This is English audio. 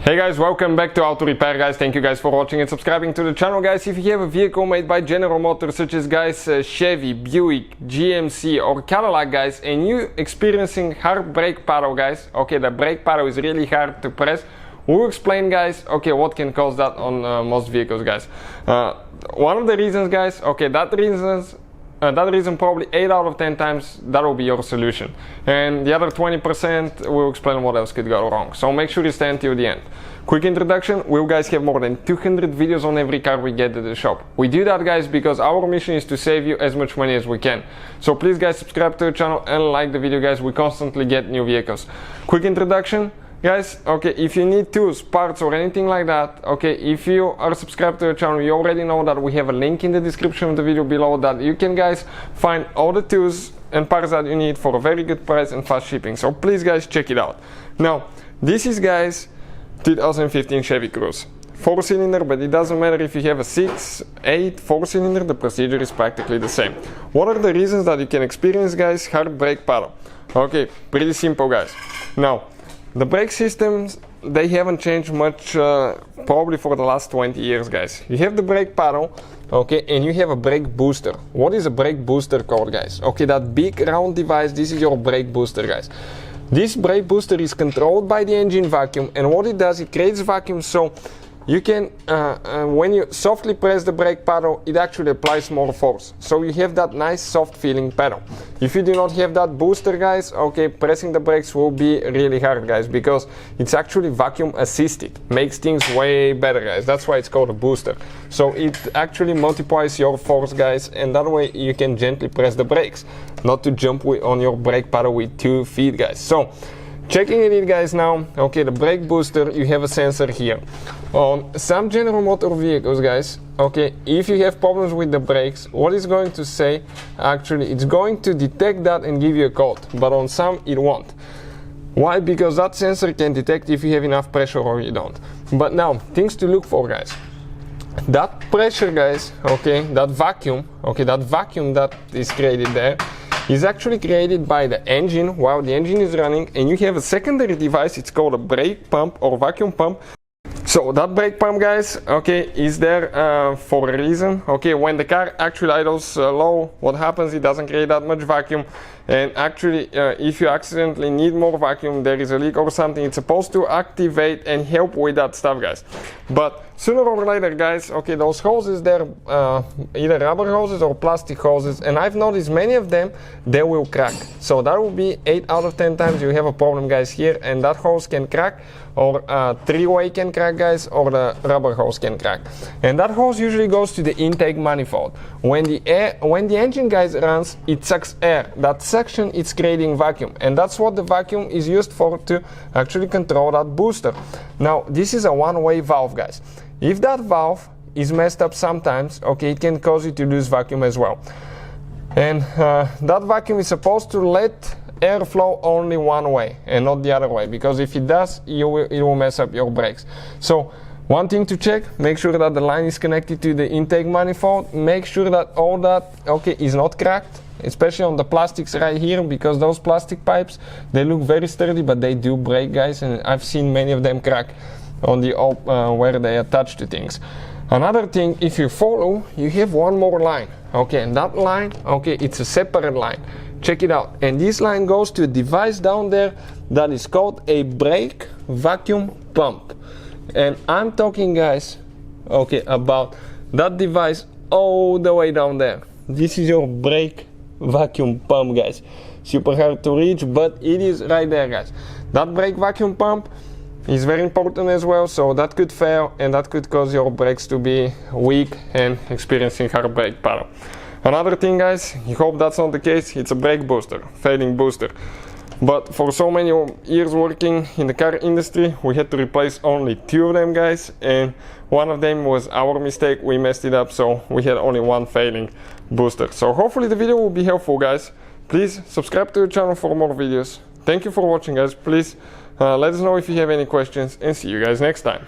Hey guys, welcome back to Auto Repair guys. Thank you guys for watching and subscribing to the channel guys. If you have a vehicle made by General Motors such as guys Chevy, Buick, GMC or Cadillac guys, and you experiencing hard brake paddle guys, okay, the brake paddle is really hard to press, we'll explain guys, okay, what can cause that on most vehicles guys. One of the reasons guys, okay, that reason probably 8 out of 10 times that will be your solution, and the other 20% will explain what else could go wrong, so make sure you stay until the end. Quick introduction, we guys have more than 200 videos on every car we get at the shop. We do that guys because our mission is to save you as much money as we can, so please guys subscribe to the channel and like the video guys. We constantly get new vehicles. Quick introduction guys, okay, if you need tools, parts or anything like that, okay, if you are subscribed to the channel, you already know that we have a link in the description of the video below that you can guys find all the tools and parts that you need for a very good price and fast shipping, so please guys check it out. Now this is guys 2015 Chevy Cruze, 4-cylinder, but it doesn't matter if you have a 6, 8, 4-cylinder, the procedure is practically the same. What are the reasons that you can experience guys hard brake paddle? Okay, pretty simple guys. Now the brake systems, they haven't changed much probably for the last 20 years guys. You have the brake paddle, okay, and you have a brake booster. What is a brake booster called guys? Okay, that big round device, this is your brake booster guys. This brake booster is controlled by the engine vacuum, and what it does, it creates vacuum, so you can, when you softly press the brake pedal, it actually applies more force. So you have that nice soft feeling pedal. If you do not have that booster guys, okay, pressing the brakes will be really hard guys, because it's actually vacuum assisted. Makes things way better guys. That's why it's called a booster. So it actually multiplies your force guys, and that way you can gently press the brakes. Not to jump on your brake pedal with 2 feet guys. So checking it guys now, okay, the brake booster, you have a sensor here. On some General Motors vehicles guys, okay, if you have problems with the brakes, what it's going to say, actually it's going to detect that and give you a code, but on some it won't. Why? Because that sensor can detect if you have enough pressure or you don't. But now, things to look for guys. That pressure guys, okay, that vacuum that is created there, is actually created by the engine while the engine is running, and you have a secondary device, it's called a brake pump or vacuum pump. So that brake pump guys, okay, is there for a reason. Okay, when the car actually idles low, what happens, it doesn't create that much vacuum, and actually if you accidentally need more vacuum, there is a leak or something, it's supposed to activate and help with that stuff guys. But sooner or later guys, okay, those hoses there, either rubber hoses or plastic hoses, and I've noticed many of them, they will crack. So that will be 8 out of 10 times you have a problem guys here, and that hose can crack, or 3-way can crack guys, or the rubber hose can crack. And that hose usually goes to the intake manifold. When the engine guys runs, it sucks air. That suction is creating vacuum, and that's what the vacuum is used for, to actually control that booster. Now this is a one-way valve guys. If that valve is messed up sometimes, okay, it can cause you to lose vacuum as well. And that vacuum is supposed to let air flow only one way and not the other way, because if it does, it will mess up your brakes. So one thing to check, make sure that the line is connected to the intake manifold. Make sure that all that, okay, is not cracked, especially on the plastics right here, because those plastic pipes, they look very sturdy, but they do break guys, and I've seen many of them crack on the where they attach to things. Another thing, if you follow, you have one more line, okay, and that line, okay, it's a separate line. Check it out, and this line goes to a device down there that is called a brake vacuum pump. And I'm talking guys, okay, about that device all the way down there. This is your brake vacuum pump guys. Super hard to reach, but it is right there guys. That brake vacuum pump is very important as well, so that could fail, and that could cause your brakes to be weak and experiencing hard brake paddle. Another thing guys, you hope that's not the case, it's a brake booster, failing booster. But for so many years working in the car industry, we had to replace only 2 of them guys, and one of them was our mistake, we messed it up, so we had only 1 failing booster. So hopefully the video will be helpful guys. Please subscribe to the channel for more videos. Thank you for watching guys. Please let us know if you have any questions, and see you guys next time.